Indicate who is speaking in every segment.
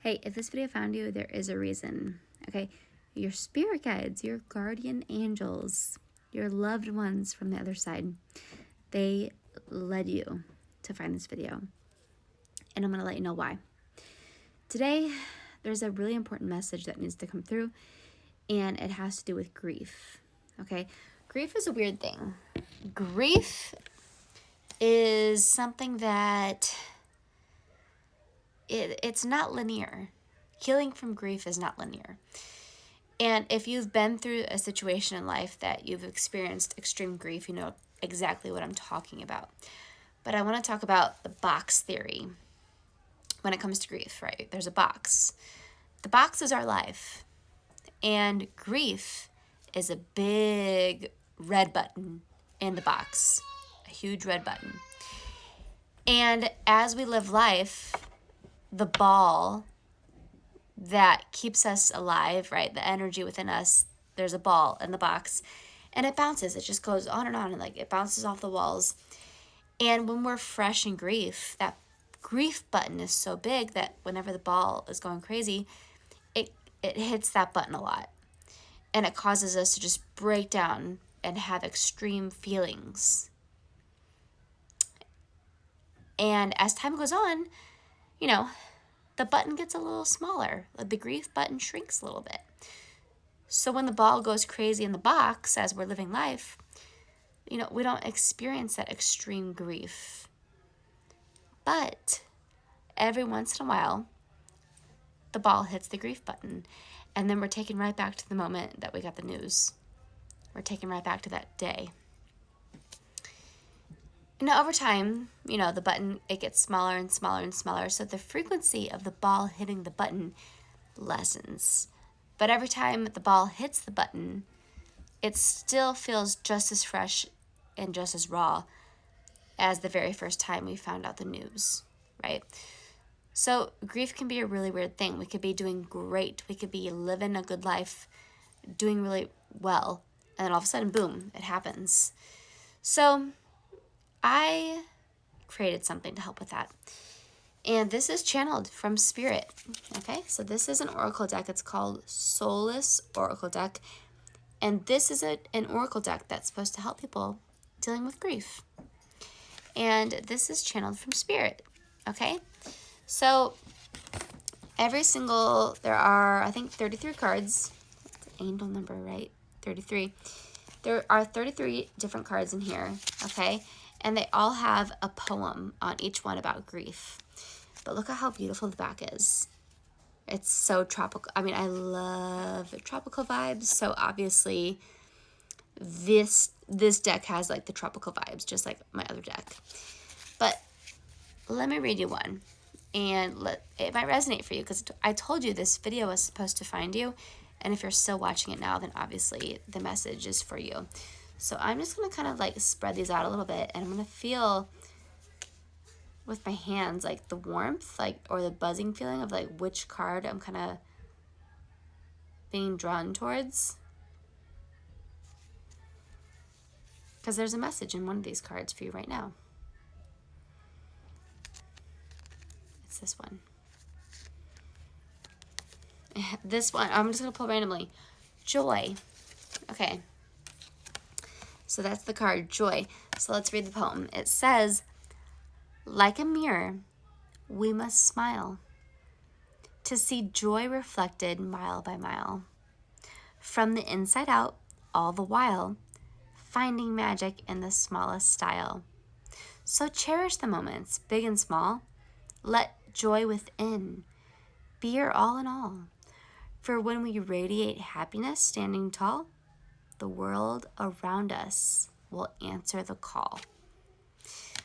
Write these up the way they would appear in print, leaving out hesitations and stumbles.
Speaker 1: Hey, if this video found you, there is a reason, okay? Your spirit guides, your guardian angels, your loved ones from the other side, they led you to find this video. And I'm going to let you know why. Today, there's a really important message that needs to come through, and it has to do with grief, okay? Grief is a weird thing. Grief is something that it's not linear. Healing from grief is not linear. And if you've been through a situation in life that you've experienced extreme grief, you know exactly what I'm talking about. But I want to talk about the box theory when it comes to grief, right? There's a box. The box is our life. And grief is a big red button in the box, a huge red button. And as we live life, the ball that keeps us alive, right? The energy within us, there's a ball in the box and it bounces. It just goes on and like it bounces off the walls. And when we're fresh in grief, that grief button is so big that whenever the ball is going crazy, it hits that button a lot. And it causes us to just break down and have extreme feelings. And as time goes on, you know, the button gets a little smaller. The grief button shrinks a little bit. So when the ball goes crazy in the box as we're living life, you know, we don't experience that extreme grief. But every once in a while, the ball hits the grief button. And then we're taken right back to the moment that we got the news. We're taken right back to that day. Now, over time, you know, the button, it gets smaller and smaller and smaller. So the frequency of the ball hitting the button lessens. But every time the ball hits the button, it still feels just as fresh and just as raw as the very first time we found out the news, right? So grief can be a really weird thing. We could be doing great. We could be living a good life, doing really well. And then all of a sudden, boom, it happens. So I created something to help with that. And this is channeled from Spirit, okay? So this is an oracle deck. It's called Soulless Oracle Deck. And this is an oracle deck that's supposed to help people dealing with grief. And this is channeled from Spirit, okay? So there are, I think, 33 cards. That's an angel number, right? 33. There are 33 different cards in here, okay? And they all have a poem on each one about grief. But look at how beautiful the back is. It's so tropical. I mean, I love tropical vibes. So obviously, this deck has like the tropical vibes, just like my other deck. But let me read you one. And it might resonate for you because I told you this video was supposed to find you. And if you're still watching it now, then obviously the message is for you. So I'm just going to kind of like spread these out a little bit. And I'm going to feel with my hands like the warmth or the buzzing feeling of like which card I'm kind of being drawn towards. Because there's a message in one of these cards for you right now. It's this one. This one, I'm just going to pull randomly. Joy. Okay. So that's the card, Joy. So let's read the poem. It says, like a mirror, we must smile to see joy reflected mile by mile. From the inside out, all the while, finding magic in the smallest style. So cherish the moments, big and small. Let joy within be your all in all. For when we radiate happiness standing tall, the world around us will answer the call.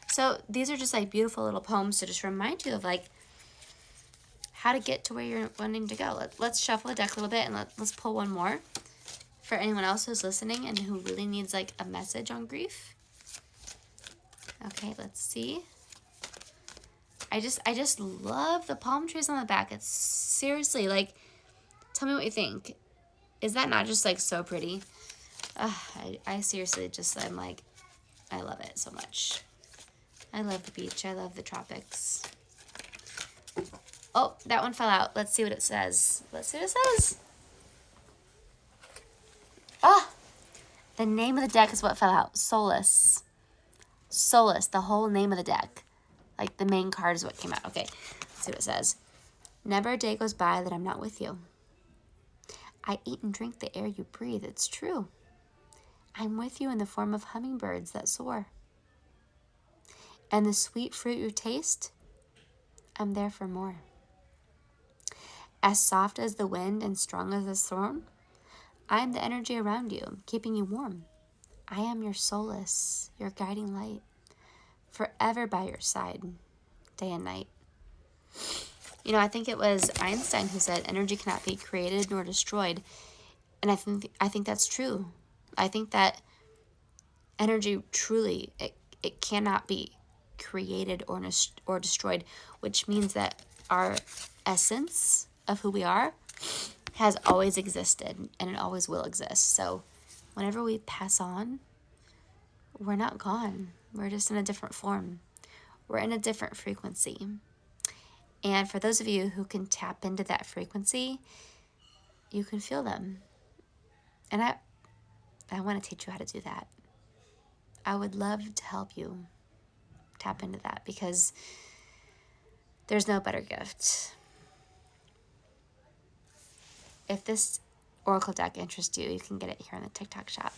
Speaker 1: So these are just like beautiful little poems to just remind you of like how to get to where you're wanting to go. Let's shuffle the deck a little bit and let's pull one more for anyone else who's listening and who really needs like a message on grief. Okay, let's see. I just love the palm trees on the back. It's seriously like, tell me what you think. Is that not just like so pretty? I seriously I'm like, I love it so much. I love the beach. I love the tropics. Oh, that one fell out. Let's see what it says. Let's see what it says. Oh, the name of the deck is what fell out. Soulless. Soulless, the whole name of the deck. Like the main card is what came out. Okay, let's see what it says. Never a day goes by that I'm not with you. I eat and drink the air you breathe. It's true. I'm with you in the form of hummingbirds that soar. And the sweet fruit you taste, I'm there for more. As soft as the wind and strong as the storm, I am the energy around you, keeping you warm. I am your solace, your guiding light, forever by your side, day and night. You know, I think it was Einstein who said energy cannot be created nor destroyed. And I think that's true. I think that energy truly, it cannot be created or destroyed, which means that our essence of who we are has always existed and it always will exist. So whenever we pass on, we're not gone. We're just in a different form. We're in a different frequency. And for those of you who can tap into that frequency, you can feel them. And I want to teach you how to do that. I would love to help you tap into that because there's no better gift. If this Oracle deck interests you, you can get it here in the TikTok shop.